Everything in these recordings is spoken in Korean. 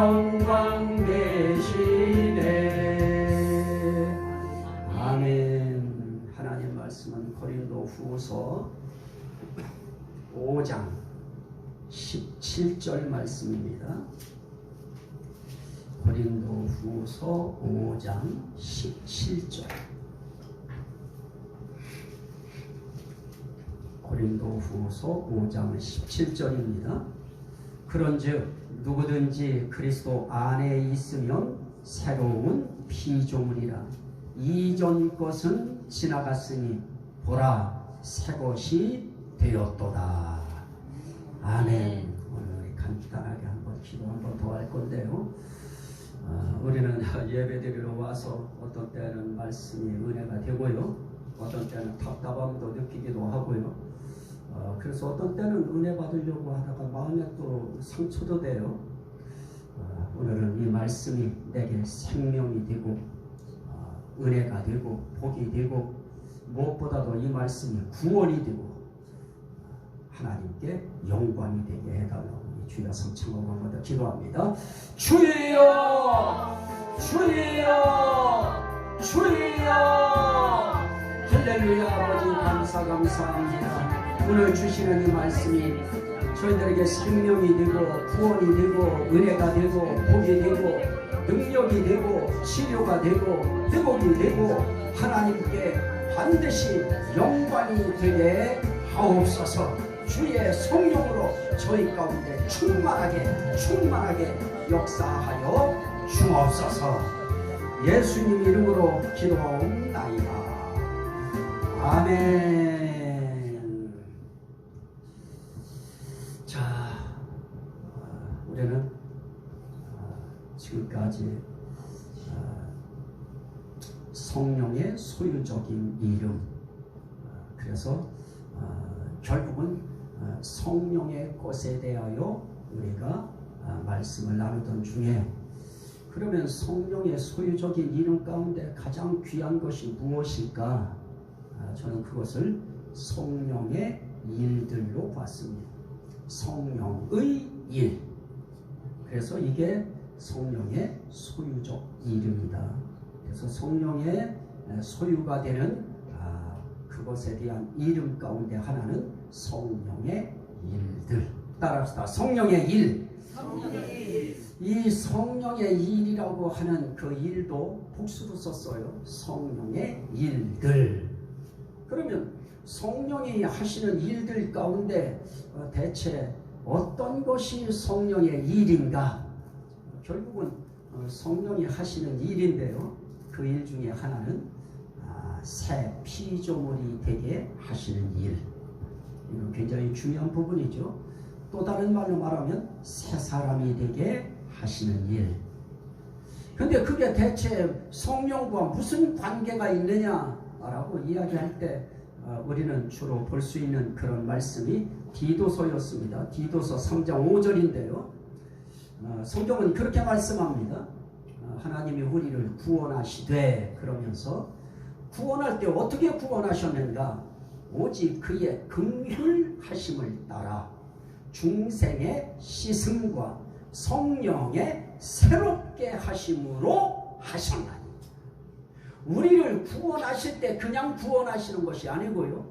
영광 되시네. 아멘. 하나님 말씀은 고린도후서 5장 17절 말씀입니다. 고린도후서 5장 17절. 고린도후서 5장 17절입니다. 그런즉 누구든지 그리스도 안에 있으면 새로운 피조물이라. 이전 것은 지나갔으니 보라 새 것이 되었도다. 아멘. 오늘 간단하게 한번 기도 한번 더 할 건데요. 우리는 예배드리러 와서 어떤 때는 말씀이 은혜가 되고요, 어떤 때는 답답함도 느끼기도 하고요. 그래서 어떤 때는 은혜 받으려고 하다가 마음에 또 상처도 돼요. 오늘은 이 말씀이 내게 생명이 되고 은혜가 되고 복이 되고 무엇보다도 이 말씀이 구원이 되고 하나님께 영광이 되게 해달라고 주여 성청하고 한 번 더 기도합니다. 주여 주여 주여. 할렐루야. 아버지 감사합니다. 오늘 주시는 이 말씀이 저희들에게 생명이 되고 구원이 되고 은혜가 되고 복이 되고 능력이 되고 치료가 되고 회복이 되고 하나님께 반드시 영광이 되게 하옵소서. 주의 성령으로 저희 가운데 충만하게 역사하여 주옵소서. 예수님 이름으로 기도하옵나이다. 아멘. 자, 우리는 지금까지 성령의 소유적인 이름, 그래서 결국은 성령의 것에 대하여 우리가 말씀을 나누던 중에, 그러면 성령의 소유적인 이름 가운데 가장 귀한 것이 무엇일까? 저는 그것을 성령의 일들로 봤습니다. 성령의 일. 그래서 이게 성령의 소유적 이름이다. 그래서 성령의 소유가 되는 그것에 대한 이름 가운데 하나는 성령의 일들. 따라합시다. 성령의 일. 이 성령의 일이라고 하는 그 일도 복수로 썼어요. 성령의 일들. 그러면 성령이 하시는 일들 가운데 대체 어떤 것이 성령의 일인가? 결국은 성령이 하시는 일인데요, 그 일 중에 하나는 새 피조물이 되게 하시는 일. 이건 굉장히 중요한 부분이죠. 또 다른 말로 말하면 새 사람이 되게 하시는 일. 근데 그게 대체 성령과 무슨 관계가 있느냐라고 이야기할 때 우리는 주로 볼 수 있는 그런 말씀이 디도서였습니다. 디도서 3장 5절인데요. 성경은 그렇게 말씀합니다. 하나님이 우리를 구원하시되, 그러면서 구원할 때 어떻게 구원하셨는가? 오직 그의 긍휼하심을 따라 중생의 씻음과 성령의 새롭게 하심으로 하셨나니. 우리를 구원하실 때 그냥 구원하시는 것이 아니고요,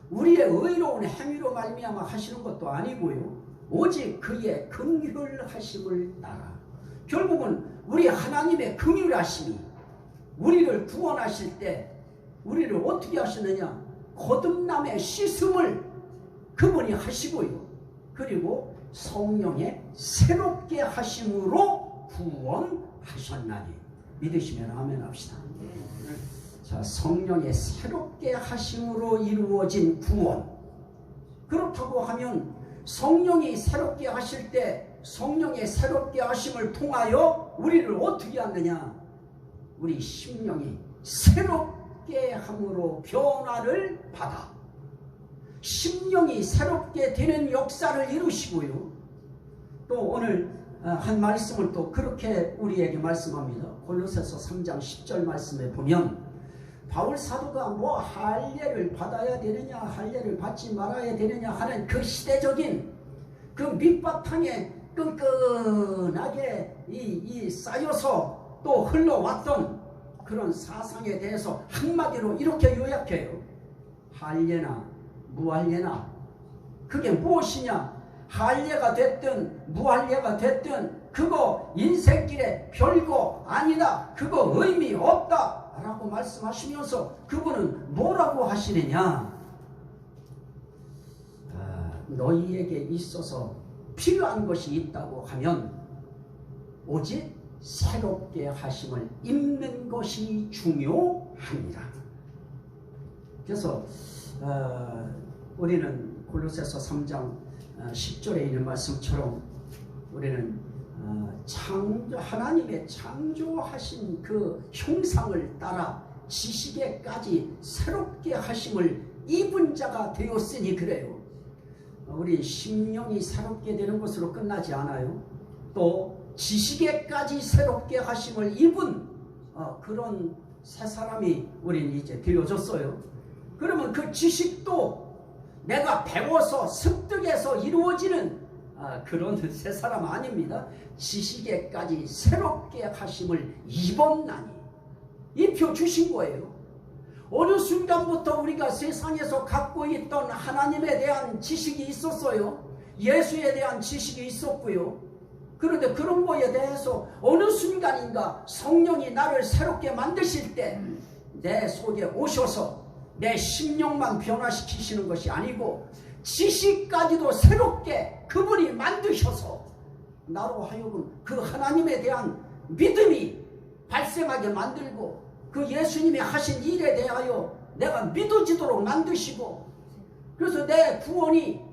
우리의 의로운 행위로 말미암아 하시는 것도 아니고요, 오직 그의 긍휼하심을 따라. 결국은 우리 하나님의 긍휼하심이 우리를 구원하실 때 우리를 어떻게 하시느냐? 거듭남의 씻음을 그분이 하시고요, 그리고 성령의 새롭게 하심으로 구원하셨나니. 믿으시면 아멘 합시다. 자, 성령의 새롭게 하심으로 이루어진 구원. 그렇다고 하면 성령이 새롭게 하실 때 성령의 새롭게 하심을 통하여 우리를 어떻게 하느냐? 우리 심령이 새롭게 함으로 변화를 받아 심령이 새롭게 되는 역사를 이루시고요, 또 오늘 한 말씀을 또 그렇게 우리에게 말씀합니다. 골로새서 3장 10절 말씀에 보면 바울 사도가 뭐 할례를 받아야 되느냐 할례를 받지 말아야 되느냐 하는 그 시대적인 그 밑바탕의 끈끈하게 이 쌓여서 또 흘러왔던 그런 사상에 대해서 한마디로 이렇게 요약해요. 할례나 무할례나 그게 무엇이냐? 할례가 됐든 무할례가 됐든 그거 인생길에 별거 아니다. 그거 의미 없다 라고 말씀하시면서 그분은 뭐라고 하시느냐? 너희에게 있어서 필요한 것이 있다고 하면 오직 새롭게 하심을 입는 것이 중요합니다. 그래서 우리는 골로새서 3장 10절에 있는 말씀처럼 우리는 하나님의 창조하신 그 형상을 따라 지식에까지 새롭게 하심을 입은 자가 되었으니 그래요. 우리 심령이 새롭게 되는 것으로 끝나지 않아요. 또 지식에까지 새롭게 하심을 입은 그런 새 사람이 우리는 이제 되어졌어요. 그러면 그 지식도 내가 배워서 습득해서 이루어지는 그런 새 사람 아닙니다. 지식에까지 새롭게 하심을 입었나니 입혀주신 거예요. 어느 순간부터 우리가 세상에서 갖고 있던 하나님에 대한 지식이 있었어요. 예수에 대한 지식이 있었고요. 그런데 그런 거에 대해서 어느 순간인가 성령이 나를 새롭게 만드실 때 내 속에 오셔서 내 심령만 변화시키시는 것이 아니고 지식까지도 새롭게 그분이 만드셔서 나로 하여금 그 하나님에 대한 믿음이 발생하게 만들고 그 예수님이 하신 일에 대하여 내가 믿어지도록 만드시고 그래서 내 구원이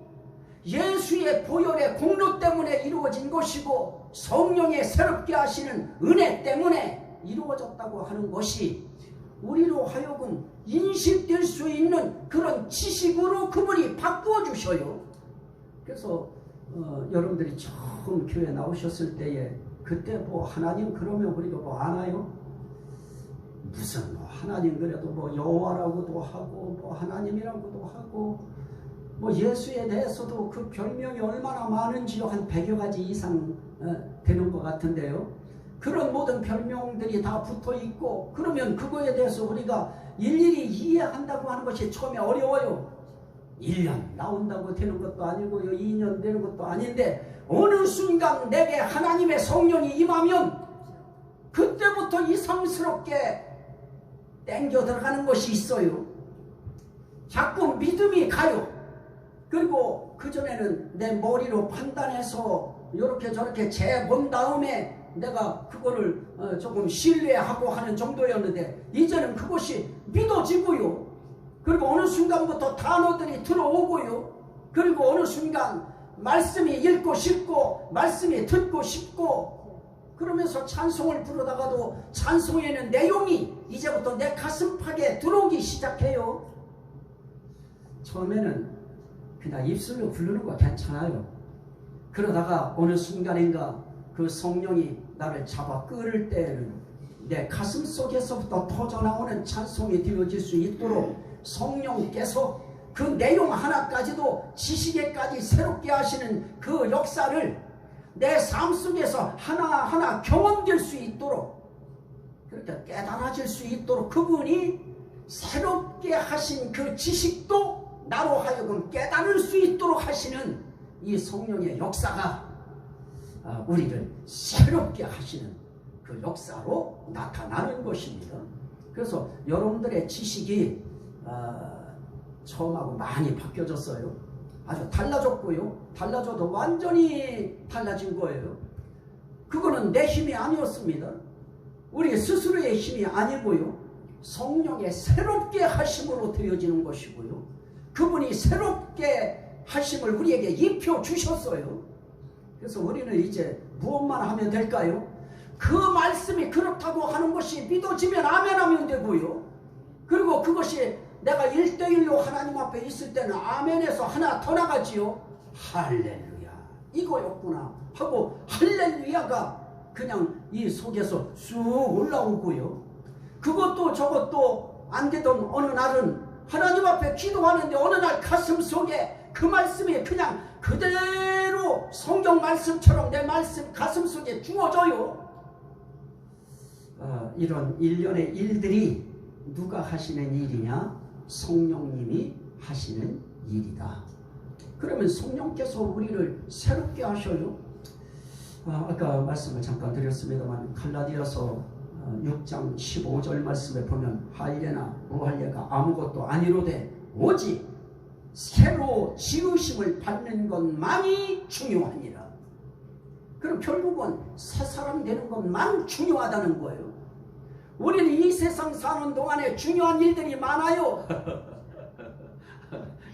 예수의 보혈의 공로 때문에 이루어진 것이고 성령의 새롭게 하시는 은혜 때문에 이루어졌다고 하는 것이 우리로 하여금 인식될 수 있는 그런 지식으로 그분이 바꾸어 주셔요. 그래서 여러분들이 처음 교회 나오셨을 때에 그때 뭐 하나님 그러면 우리가 뭐 아나요? 무슨 뭐 하나님 그래도 뭐 여호와라고도 하고 뭐 하나님이라고도 하고 뭐 예수에 대해서도 그 별명이 얼마나 많은지요. 한 100여 가지 이상 되는 것 같은데요. 그런 모든 별명들이 다 붙어 있고 그러면 그거에 대해서 우리가 일일이 이해한다고 하는 것이 처음에 어려워요. 1년 나온다고 되는 것도 아니고요. 2년 되는 것도 아닌데 어느 순간 내게 하나님의 성령이 임하면 그때부터 이상스럽게 땡겨 들어가는 것이 있어요. 자꾸 믿음이 가요. 그리고 그전에는 내 머리로 판단해서 이렇게 저렇게 재본 다음에 내가 그거를 조금 신뢰하고 하는 정도였는데 이제는 그것이 믿어지고요. 그리고 어느 순간부터 단어들이 들어오고요. 그리고 어느 순간 말씀이 읽고 싶고 말씀이 듣고 싶고 그러면서 찬송을 부르다가도 찬송에는 내용이 이제부터 내 가슴팍에 들어오기 시작해요. 처음에는 그냥 입술로 부르는 거 괜찮아요. 그러다가 어느 순간인가 그 성령이 나를 잡아 끌을 때에는 내 가슴 속에서부터 터져나오는 찬송이 되어질 수 있도록 성령께서 그 내용 하나까지도 지식에까지 새롭게 하시는 그 역사를 내 삶 속에서 하나하나 경험될 수 있도록 그렇게 깨달아질 수 있도록 그분이 새롭게 하신 그 지식도 나로 하여금 깨달을 수 있도록 하시는 이 성령의 역사가 우리를 새롭게 하시는 그 역사로 나타나는 것입니다. 그래서 여러분들의 지식이 처음하고 많이 바뀌어졌어요. 아주 달라졌고요. 달라져도 완전히 달라진 거예요. 그거는 내 힘이 아니었습니다. 우리 스스로의 힘이 아니고요. 성령의 새롭게 하심으로 되어지는 것이고요. 그분이 새롭게 하심을 우리에게 입혀 주셨어요. 그래서 우리는 이제 무엇만 하면 될까요? 그 말씀이 그렇다고 하는 것이 믿어지면 아멘하면 되고요. 그리고 그것이 내가 1대1로 하나님 앞에 있을 때는 아멘에서 하나 더 나가지요. 할렐루야 이거였구나 하고 할렐루야가 그냥 이 속에서 쑥 올라오고요. 그것도 저것도 안 되던 어느 날은 하나님 앞에 기도하는데 어느 날 가슴 속에 그 말씀이 그냥 그대로 성경 말씀처럼 내 말씀 가슴 속에 주어져요. 이런 일련의 일들이 누가 하시는 일이냐? 성령님이 하시는 일이다. 그러면 성령께서 우리를 새롭게 하셔요. 아까 말씀을 잠깐 드렸습니다만 갈라디아서 6장 15절 말씀에 보면 할례나 무할례가 아무것도 아니로되 오직 새로 지으심을 받는 것만이 중요하니라. 그럼 결국은 새 사람 되는 것만 중요하다는 거예요. 우리는 이 세상 사는 동안에 중요한 일들이 많아요.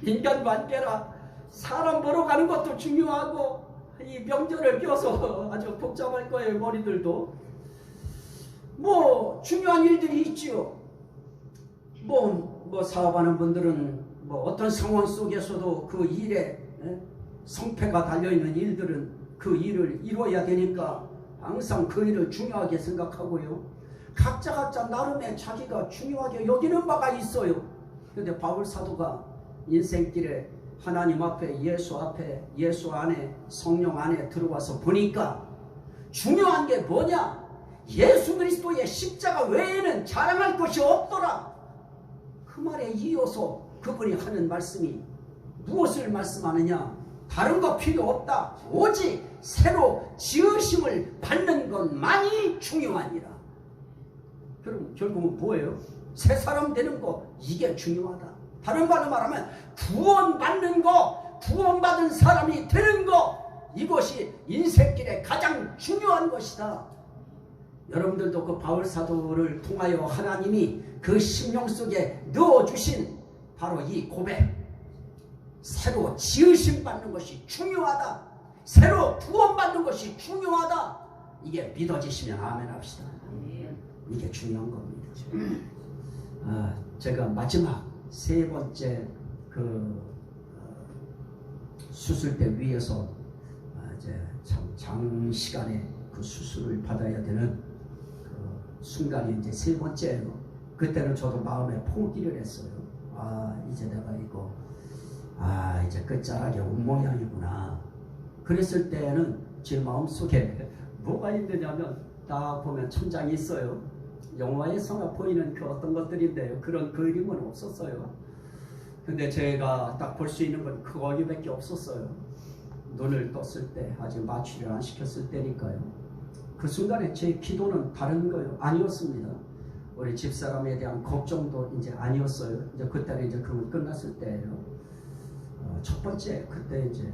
인간관계라 사람 보러 가는 것도 중요하고, 이 명절을 껴서 아주 복잡할 거예요. 머리들도 뭐 중요한 일들이 있지요. 뭐 사업하는 분들은 뭐 어떤 상황 속에서도 그 일에 성패가 달려있는 일들은 그 일을 이루어야 되니까 항상 그 일을 중요하게 생각하고요. 각자 나름의 자기가 중요하게 여기는 바가 있어요. 그런데 바울 사도가 인생길에 하나님 앞에, 예수 안에, 성령 안에 들어와서 보니까 중요한 게 뭐냐? 예수 그리스도의 십자가 외에는 자랑할 것이 없더라. 그 말에 이어서 그분이 하는 말씀이 무엇을 말씀하느냐? 다른 거 필요 없다. 오직 새로 지으심을 받는 것만이 중요하니라. 그럼 결국은 뭐예요? 새 사람 되는 거, 이게 중요하다. 다른 말로 말하면 구원받는 거, 구원받은 사람이 되는 거, 이것이 인생길에 가장 중요한 것이다. 여러분들도 그 바울 사도를 통하여 하나님이 그 심령 속에 넣어주신 바로 이 고백, 새로 지으심 받는 것이 중요하다, 새로 구원받는 것이 중요하다, 이게 믿어지시면 아멘 합시다. 이게 중요한 겁니다. 제가 마지막 세 번째 그 수술대 위에서 이제 참 장시간에 그 수술을 받아야 되는 그 순간이 이제 세 번째예요. 그때는 저도 마음에 포기를 했어요. 이제 내가 이거 이제 끝자락에 온 모양이구나. 그랬을 때는 제 마음속에 뭐가 있느냐면 딱 보면 천장이 있어요. 영화에서나 보이는 그 어떤 것들인데요. 그런 그림은 없었어요. 근데 제가 딱 볼 수 있는 건 그거밖에 없었어요. 눈을 떴을 때, 아직 마취를 안 시켰을 때니까요. 그 순간에 제 기도는 다른 거예요. 아니었습니다. 우리 집사람에 대한 걱정도 이제 아니었어요. 이제 그때는 이제 그건 끝났을 때예요. 첫 번째 그때 이제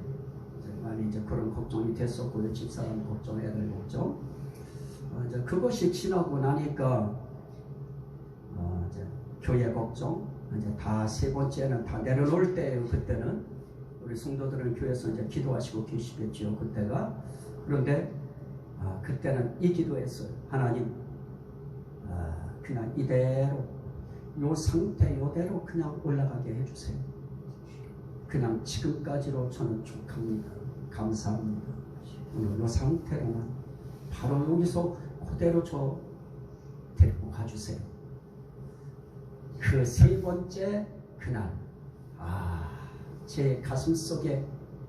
많이 이제 그런 걱정이 됐었고요. 집사람 걱정, 애들 걱정. 이제 그것이 지나고 나니까 이제 교회 걱정, 이제 다 세 번째는 다 내려놓을 때예요. 그때는 우리 성도들은 교회에서 이제 기도하시고 계시겠죠. 그때가. 그런데 그때는 이 기도했어요. 하나님, 그냥 이대로 요 상태 요대로 그냥 올라가게 해주세요. 그냥 지금까지로 저는 족합니다. 감사합니다. 오늘 요 상태로만 바로 여기서 그대로 저 데리고 가주세요. 그 세 번째 그날 제 가슴 속에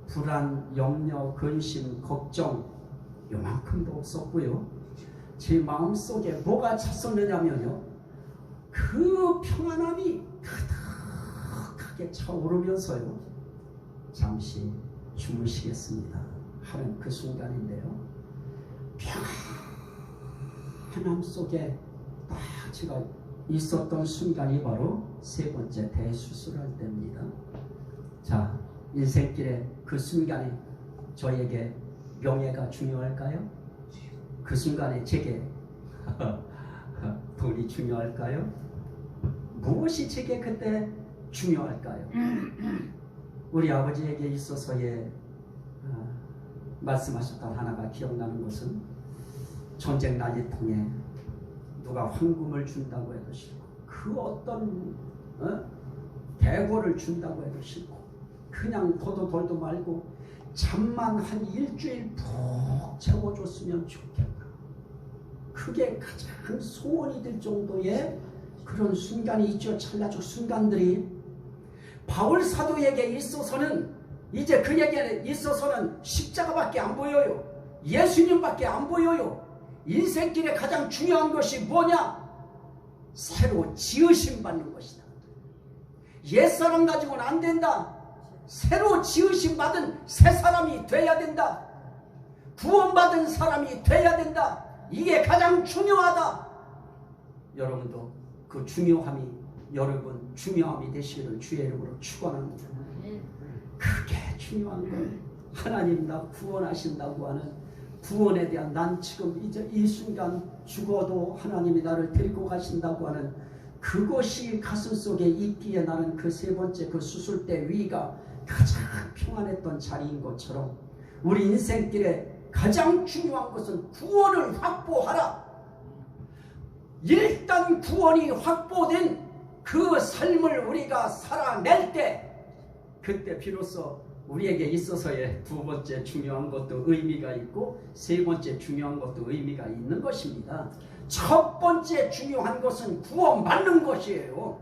불안, 염려, 근심, 걱정 요만큼도 없었고요. 제 마음 속에 뭐가 찼었느냐면요, 그 평안함이 가득하게 차오르면서요, 잠시 주무시겠습니다 하는 그 순간인데요, 평안함 속에 딱 제가 있었던 순간이 바로 세 번째 대수술할 때입니다. 자, 인생길에 그 순간에 저에게 명예가 중요할까요? 그 순간에 제게 돈이 중요할까요? 무엇이 제게 그때 중요할까요? 우리 아버지에게 있어서의 말씀하셨던 하나가 기억나는 것은, 전쟁 난리통에 누가 황금을 준다고 해도 싫고, 그 어떤 대고를 준다고 해도 싫고, 그냥 도도 돌도 말고 잠만 한 일주일 푹 채워줬으면 좋겠다. 그게 가장 소원이 될 정도의 그런 순간이 있죠. 찰나적 순간들이. 바울 사도에게 있어서는 이제 그에게 있어서는 십자가밖에 안 보여요. 예수님밖에 안 보여요. 인생길에 가장 중요한 것이 뭐냐? 새로 지으심 받는 것이다. 옛사람 가지고는 안 된다. 새로 지으심 받은 새 사람이 돼야 된다. 구원받은 사람이 돼야 된다. 이게 가장 중요하다. 여러분도 그 여러분 중요함이 되시기를 주의 이름으로 축원합니다. 그게 중요한 거예요. 하나님 나 구원하신다고 하는 구원에 대한, 난 지금 이제 이 순간 죽어도 하나님이 나를 데리고 가신다고 하는 그것이 가슴속에 있기에 나는 그 세 번째 그 수술대 위가 가장 평안했던 자리인 것처럼 우리 인생길에 가장 중요한 것은 구원을 확보하라. 일단 구원이 확보된 그 삶을 우리가 살아낼 때, 그때 비로소 우리에게 있어서의 두 번째 중요한 것도 의미가 있고 세 번째 중요한 것도 의미가 있는 것입니다. 첫 번째 중요한 것은 구원받는 것이에요.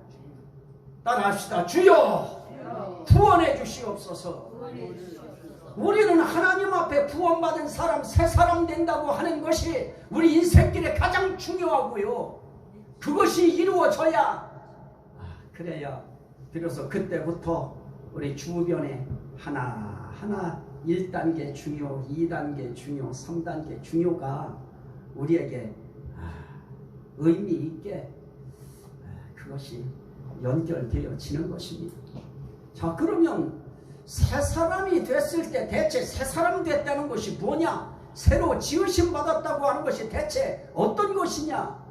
따라합시다. 주여 구원해 주시옵소서. 우리는 하나님 앞에 구원받은 사람, 새 사람 된다고 하는 것이 우리 인생길에 가장 중요하고요. 그것이 이루어져야, 그래야 비로소 그때부터 우리 주변에 하나하나 1단계 중요, 2단계 중요, 3단계 중요가 우리에게 의미 있게 그것이 연결되어지는 것입니다. 자, 그러면 새 사람이 됐을 때 대체 새 사람 됐다는 것이 뭐냐? 새로 지으심 받았다고 하는 것이 대체 어떤 것이냐?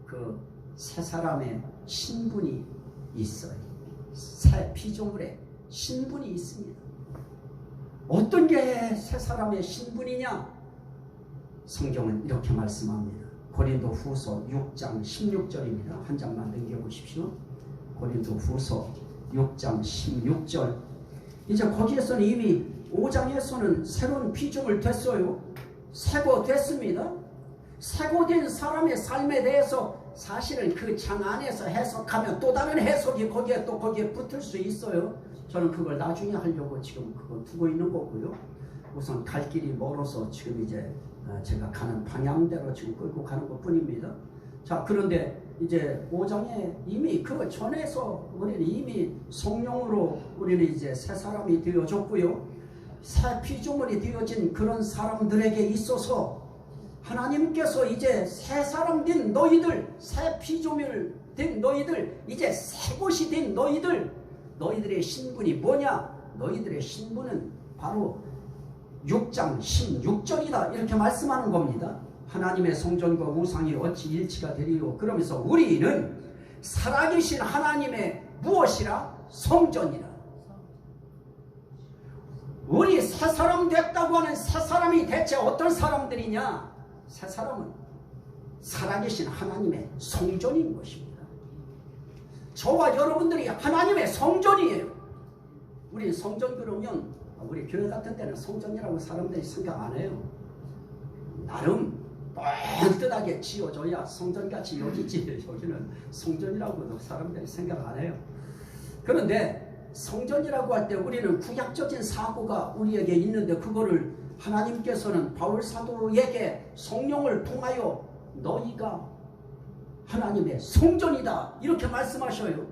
그 새 사람의 신분이 있어요. 새 피조물의 신분이 있습니다. 어떤 게 새 사람의 신분이냐? 성경은 이렇게 말씀합니다. 고린도 후서 6장 16절입니다. 한 장만 넘겨보십시오. 고린도 후서 6장 16절. 이제 거기에서는 이미 5장에서는 새로운 피조물 됐어요. 새고 됐습니다. 새고 된 사람의 삶에 대해서 사실은 그 장 안에서 해석하면 또 다른 해석이 거기에 붙을 수 있어요. 저는 그걸 나중에 하려고 지금 그거 두고 있는 거고요. 우선 갈 길이 멀어서 지금 이제 제가 가는 방향대로 지금 끌고 가는 것 뿐입니다. 자, 그런데 이제 5장에 이미 그 전에서 우리는 이미 성령으로 우리는 이제 새 사람이 되어졌고요. 새 피조물이 되어진 그런 사람들에게 있어서 하나님께서 이제 새 사람 된 너희들, 새 피조물 된 너희들, 이제 새 것이 된 너희들의 신분이 뭐냐? 너희들의 신분은 바로 6장 16절이다. 이렇게 말씀하는 겁니다. 하나님의 성전과 우상이 어찌 일치가 되리요? 그러면서 우리는 살아계신 하나님의 무엇이라? 성전이라. 우리 새 사람 됐다고 하는 새 사람이 대체 어떤 사람들이냐? 새 사람은 살아계신 하나님의 성전인 것입니다. 저와 여러분들이 하나님의 성전이에요. 우리 성전 그러면 우리 교회 같은 때는 성전이라고 사람들이 생각 안 해요. 나름 뻔뻔하게 지어줘야 성전같이 여기지, 여기는 성전이라고도 사람들이 생각 안 해요. 그런데 성전이라고 할 때 우리는 구약적인 사고가 우리에게 있는데, 그거를 하나님께서는 바울 사도에게 성령을 통하여 너희가 하나님의 성전이다 이렇게 말씀하셔요.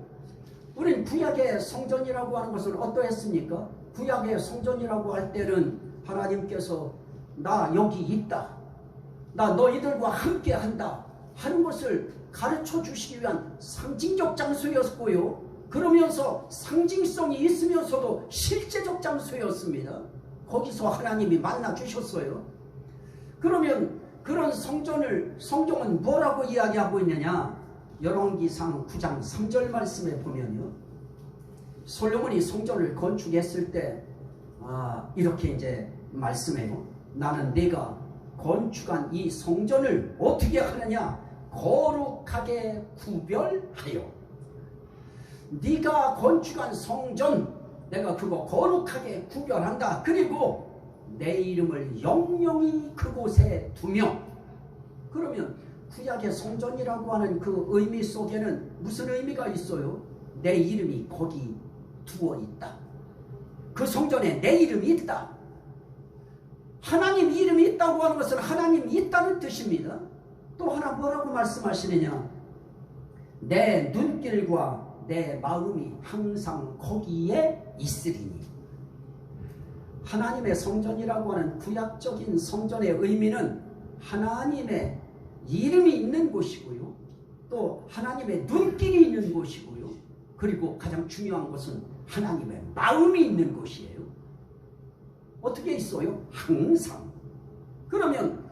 우리는 구약의 성전이라고 하는 것은 어떠했습니까? 구약의 성전이라고 할 때는 하나님께서 나 여기 있다, 나 너희들과 함께 한다 하는 것을 가르쳐 주시기 위한 상징적 장소였고요. 그러면서 상징성이 있으면서도 실제적 장소였습니다. 거기서 하나님이 만나 주셨어요. 그러면 그런 성경은 뭐라고 이야기하고 있느냐? 열왕기상 9장 3절 말씀에 보면요, 솔로몬이 성전을 건축했을 때 이렇게 이제 말씀해요. 나는 내가 건축한 이 성전을 어떻게 하느냐? 거룩하게 구별하여. 네가 건축한 성전, 내가 그거 거룩하게 구별한다. 그리고 내 이름을 영영히 그곳에 두며. 그러면 구약의 성전이라고 하는 그 의미 속에는 무슨 의미가 있어요? 내 이름이 거기 두어 있다. 그 성전에 내 이름이 있다. 하나님 이름이 있다고 하는 것은 하나님이 있다는 뜻입니다. 또 하나 뭐라고 말씀하시느냐? 내 눈길과 내 마음이 항상 거기에 있으리니. 하나님의 성전이라고 하는 구약적인 성전의 의미는 하나님의 이름이 있는 곳이고요, 또 하나님의 눈길이 있는 곳이고요, 그리고 가장 중요한 것은 하나님의 마음이 있는 곳이에요. 어떻게 있어요? 항상. 그러면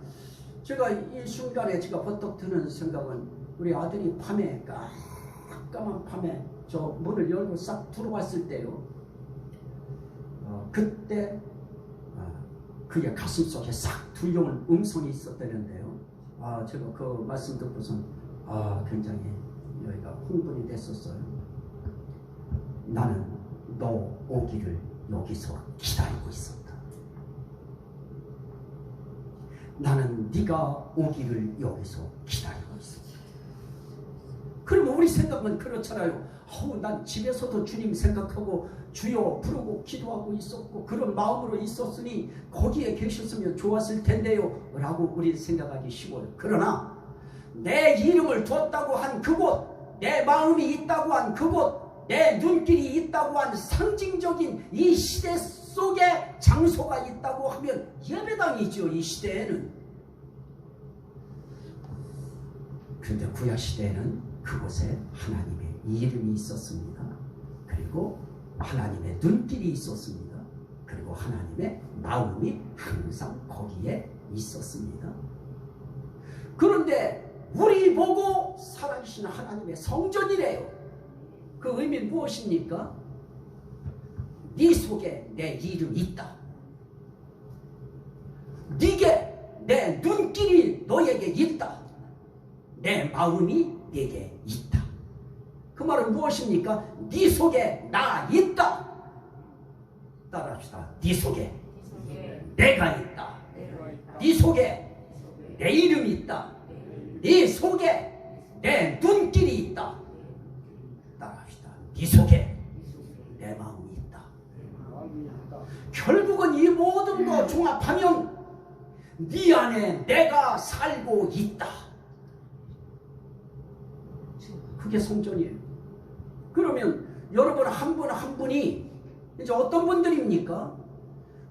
제가 이 순간에 제가 버떡 드는 생각은, 우리 아들이 밤에 깜깜한 밤에 저 문을 열고 싹 들어왔을 때요, 그때 그의 가슴속에 싹 들려온 음성이 있었다는데요. 제가 그 말씀 듣고선 굉장히 여기가 흥분이 됐었어요. 나는 너 오기를 여기서 기다리고 있었다. 나는 네가 오기를 여기서 기다리고 있었다. 그러면 우리 생각은 그렇잖아요. 난 집에서도 주님 생각하고 주여 부르고 기도하고 있었고 그런 마음으로 있었으니 거기에 계셨으면 좋았을 텐데요 라고 우리 생각하기 쉬워요. 그러나 내 이름을 뒀다고 한 그곳, 내 마음이 있다고 한 그곳, 내 눈길이 있다고 한 상징적인 이 시대 속에 장소가 있다고 하면 예배당이죠. 이 시대에는. 그런데 구약시대에는 그곳에 하나님의 이름이 있었습니다. 그리고 하나님의 눈길이 있었습니다. 그리고 하나님의 마음이 항상 거기에 있었습니다. 그런데 우리 보고 살아계신 하나님의 성전이래요. 그 의미는 무엇입니까? 네 속에 내 이름이 있다. 네게 내 눈길이 너에게 있다. 내 마음이 네게 있다. 그 말은 무엇입니까? 네 속에 나 있다. 따라합시다. 네 속에 내가 있다. 네 속에 내 이름이 있다. 네 속에 내 눈길이 있다. 따라합시다. 네 속에 내 마음이 있다. 결국은 이 모든 거 종합하면 네 안에 내가 살고 있다. 그게 성전이에요. 그러면 여러분 한 분 한 분이 이제 어떤 분들입니까?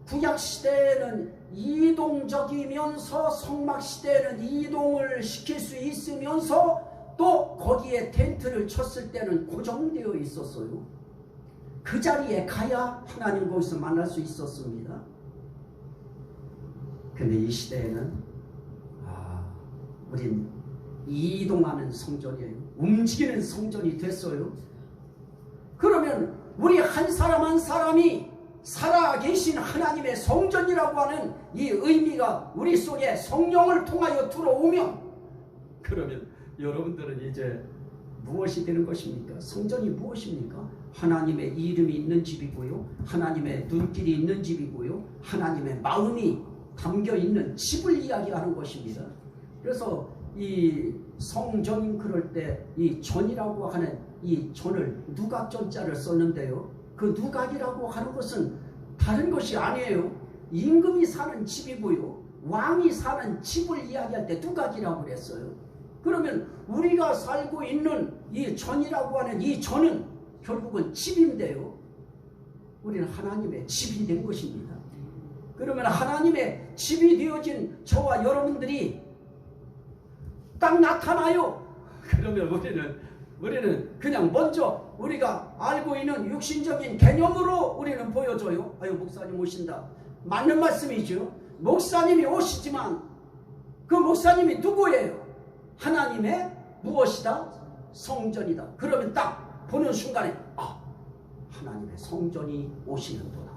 구약시대에는 이동적이면서 성막시대에는 이동을 시킬 수 있으면서 또 거기에 텐트를 쳤을 때는 고정되어 있었어요. 그 자리에 가야 하나님 거기서 만날 수 있었습니다. 근데 이 시대에는 우린 이동하는 성전이에요. 움직이는 성전이 됐어요. 그러면 우리 한 사람 한 사람이 살아계신 하나님의 성전이라고 하는 이 의미가 우리 속에 성령을 통하여 들어오면, 그러면 여러분들은 이제 무엇이 되는 것입니까? 성전이 무엇입니까? 하나님의 이름이 있는 집이고요, 하나님의 눈길이 있는 집이고요, 하나님의 마음이 담겨있는 집을 이야기하는 것입니다. 그래서 이 성전 그럴 때 이 전이라고 하는 이 전을 누각전자를 썼는데요, 그 누각이라고 하는 것은 다른 것이 아니에요. 임금이 사는 집이고요, 왕이 사는 집을 이야기할 때 누각이라고 그랬어요. 그러면 우리가 살고 있는 이 전이라고 하는 이 전은 결국은 집인데요, 우리는 하나님의 집이 된 것입니다. 그러면 하나님의 집이 되어진 저와 여러분들이 딱 나타나요. 그러면 우리는 그냥 먼저 우리가 알고 있는 육신적인 개념으로 우리는 보여줘요. 목사님 오신다. 맞는 말씀이죠. 목사님이 오시지만 그 목사님이 누구예요? 하나님의 무엇이다? 성전이다. 그러면 딱 보는 순간에 하나님의 성전이 오시는구나.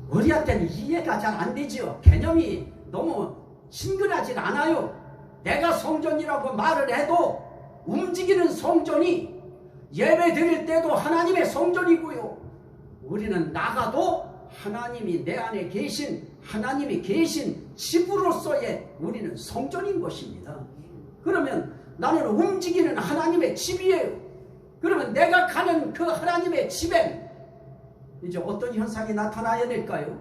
우리한테는 이해가 잘 안 되죠. 개념이 너무 친근하진 않아요. 내가 성전이라고 말을 해도 움직이는 성전이 예배 드릴 때도 하나님의 성전이고요, 우리는 나가도 하나님이 내 안에 계신, 하나님이 계신 집으로서의 우리는 성전인 것입니다. 그러면 나는 움직이는 하나님의 집이에요. 그러면 내가 가는 그 하나님의 집엔 이제 어떤 현상이 나타나야 될까요?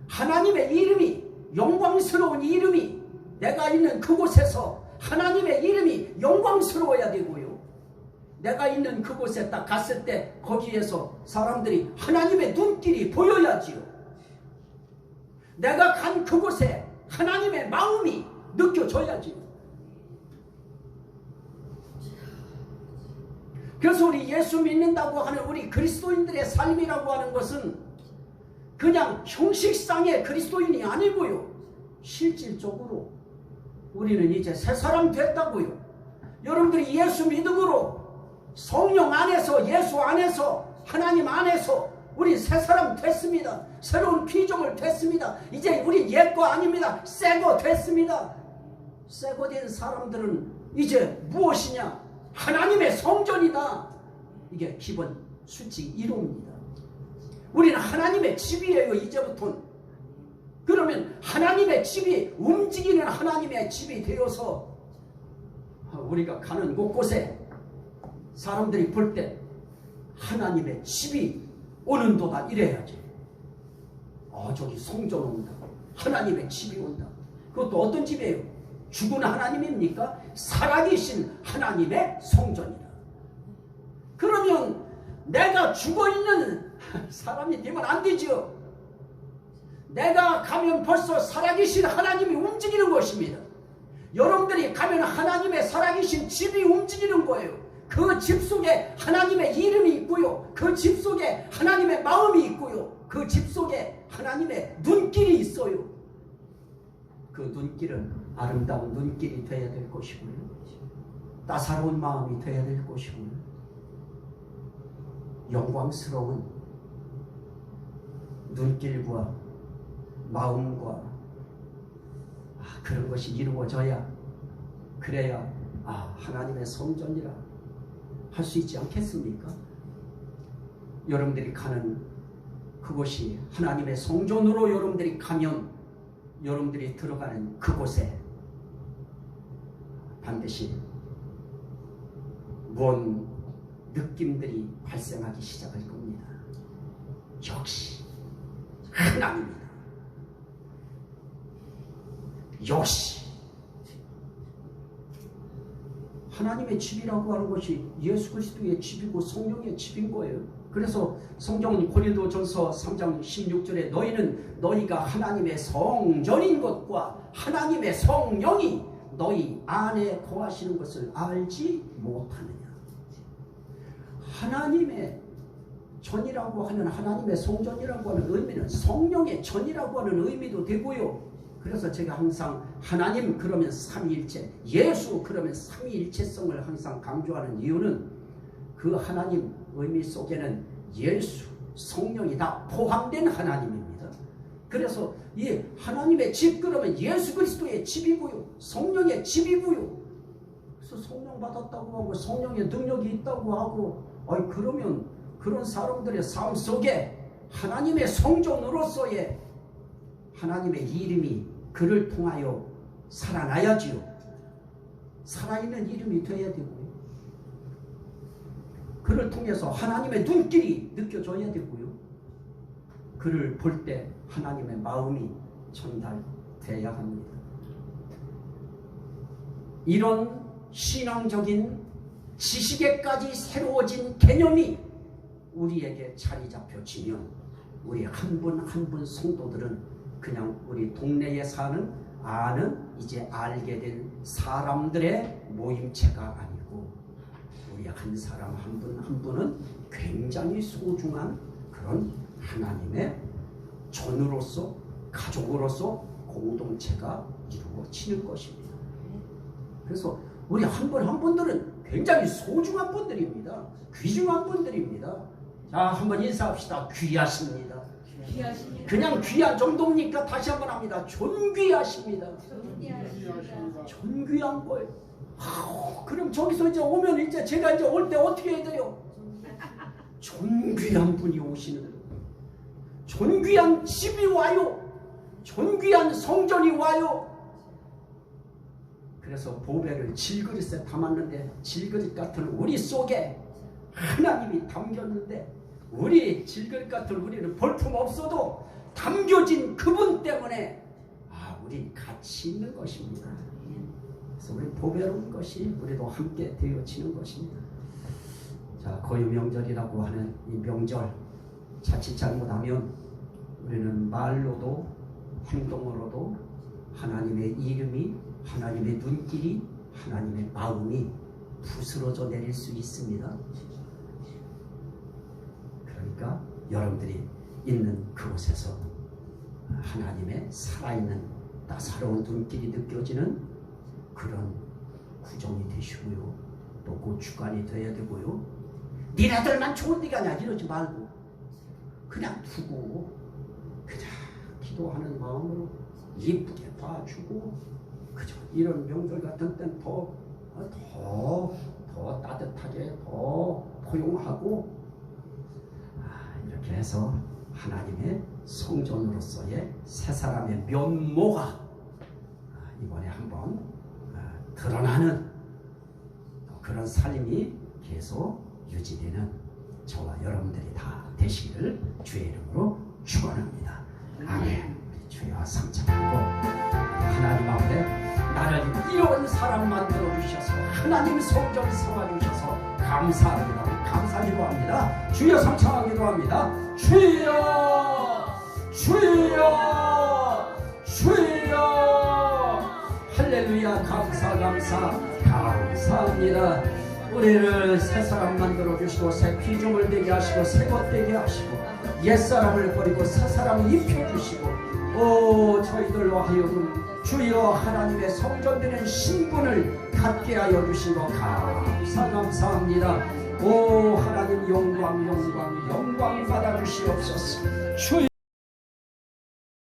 하나님의 이름이, 영광스러운 이름이 내가 있는 그곳에서 하나님의 이름이 영광스러워야 되고요. 내가 있는 그곳에 딱 갔을 때 거기에서 사람들이 하나님의 눈길이 보여야지요. 내가 간 그곳에 하나님의 마음이 느껴져야지요. 그래서 우리 예수 믿는다고 하는 우리 그리스도인들의 삶이라고 하는 것은 그냥 형식상의 그리스도인이 아니고요. 실질적으로 우리는 이제 새 사람 됐다고요. 여러분들이 예수 믿음으로 성령 안에서, 예수 안에서, 하나님 안에서 우리 새 사람 됐습니다. 새로운 피조물 됐습니다. 이제 우리 옛거 아닙니다. 새거 됐습니다. 새거 된 사람들은 이제 무엇이냐? 하나님의 성전이다. 이게 기본 수칙 1호입니다. 우리는 하나님의 집이에요. 이제부터는. 그러면 하나님의 집이 움직이는 하나님의 집이 되어서 우리가 가는 곳곳에 사람들이 볼 때 하나님의 집이 오는도다 이래야지. 저기 성전 온다. 하나님의 집이 온다. 그것도 어떤 집이에요? 죽은 하나님입니까? 살아계신 하나님의 성전이다. 그러면 내가 죽어있는 사람이 되면 안 되죠. 내가 가면 벌써 살아계신 하나님이 움직이는 것입니다. 여러분들이 가면 하나님의 살아계신 집이 움직이는 거예요. 그 집 속에 하나님의 이름이 있고요. 그 집 속에 하나님의 마음이 있고요. 그 집 속에 하나님의 눈길이 있어요. 그 눈길은 아름다운 눈길이 되어야 될 것이고요. 따사로운 마음이 되어야 될 것이고요. 영광스러운 눈길과 마음과 그런 것이 이루어져야, 그래야 하나님의 성전이라 할 수 있지 않겠습니까? 여러분들이 가는 그곳이 하나님의 성전으로 여러분들이 가면 여러분들이 들어가는 그곳에 반드시 뭔 느낌들이 발생하기 시작할 겁니다. 역시 하나님이다. 역시 하나님의 집이라고 하는 것이 예수 그리스도의 집이고 성령의 집인 거예요. 그래서 성경은 고린도전서 3장 16절에 너희가 하나님의 성전인 것과 하나님의 성령이 너희 안에 거하시는 것을 알지 못하느냐. 하나님의 전이라고 하는, 하나님의 성전이라고 하는 의미는 성령의 전이라고 하는 의미도 되고요. 그래서 제가 항상 하나님 그러면 삼위일체, 예수 그러면 삼위일체성을 항상 강조하는 이유는 그 하나님 의미 속에는 예수, 성령이 다 포함된 하나님입니다. 그래서 이 하나님의 집 그러면 예수 그리스도의 집이고요. 성령의 집이고요. 그래서 성령 받았다고 하고 성령의 능력이 있다고 하고 그러면 그런 사람들의 삶 속에 하나님의 성전으로서의 하나님의 이름이 그를 통하여 살아나야지요. 살아있는 이름이 되어야 되고요. 그를 통해서 하나님의 눈길이 느껴져야 되고요. 그를 볼 때 하나님의 마음이 전달돼야 합니다. 이런 신앙적인 지식에까지 새로워진 개념이 우리에게 자리 잡혀지면 우리 한 분 한 분 성도들은 그냥 우리 동네에 사는 이제 알게 된 사람들의 모임체가 아니고 우리 한 사람 한 분 한 분은 굉장히 소중한 그런 하나님의 전으로서, 가족으로서 공동체가 이루어지는 것입니다. 그래서 우리 한 분 한 분들은 굉장히 소중한 분들입니다. 귀중한 분들입니다. 자, 한번 인사합시다. 귀하십니다. 그냥 귀한 정도입니까? 다시 한번 합니다. 존귀하십니다. 존귀한 거예요. 그럼 저기서 이제 오면 이제 제가 이제 올 때 어떻게 해야 돼요? 존귀한 분이 오시는 거예요. 존귀한 집이 와요. 존귀한 성전이 와요. 그래서 보배를 질그릇에 담았는데 질그릇 같은 우리 속에 하나님이 담겼는데 우리 질것 같은 우리는 볼품 없어도 담겨진 그분 때문에 우리 가치 있는 것입니다. 그래서 우리 보배로운 것이 우리도 함께 되어지는 것입니다. 자, 고유 명절이라고 하는 이 명절 자칫 잘못하면 우리는 말로도 행동으로도 하나님의 이름이, 하나님의 눈길이, 하나님의 마음이 부스러져 내릴 수 있습니다. 그러니까 여러분들이 있는 그곳에서 하나님의 살아있는 따사로운 눈길이 느껴지는 그런 구정이 되시고요. 또 그 주관이 되어야 되고요. 니네들만 좋은 데가 아니야 이러지 말고 그냥 두고 그냥 기도하는 마음으로 예쁘게 봐주고 그죠. 이런 명절 같은 땐 더 따뜻하게 더 포용하고 이렇게 해서 하나님의 성전으로서의 새 사람의 면모가 이번에 한번 드러나는 그런 삶이 계속 유지되는 저와 여러분들이 다 되시기를 주의 이름으로 축원합니다. 아멘. 주여 삼창하고 하나님 앞에 나를 이런 사람 만들어 주셔서 하나님 성전 삼아 주셔서 감사합니다. 감사기도 합니다. 주여 삼창하기도 합니다. 주여 주여 주여 할렐루야. 감사합니다. 우리를 새 사람 만들어 주시고 새 피조물 되게 하시고 새 것 되게 하시고 옛사람을 버리고 새 사람을 입혀주시고 저희들로 하여금 주여 하나님의 성전되는 신분을 갖게 하여 주신 것 감사합니다. 하나님 영광 받아 주시옵소서.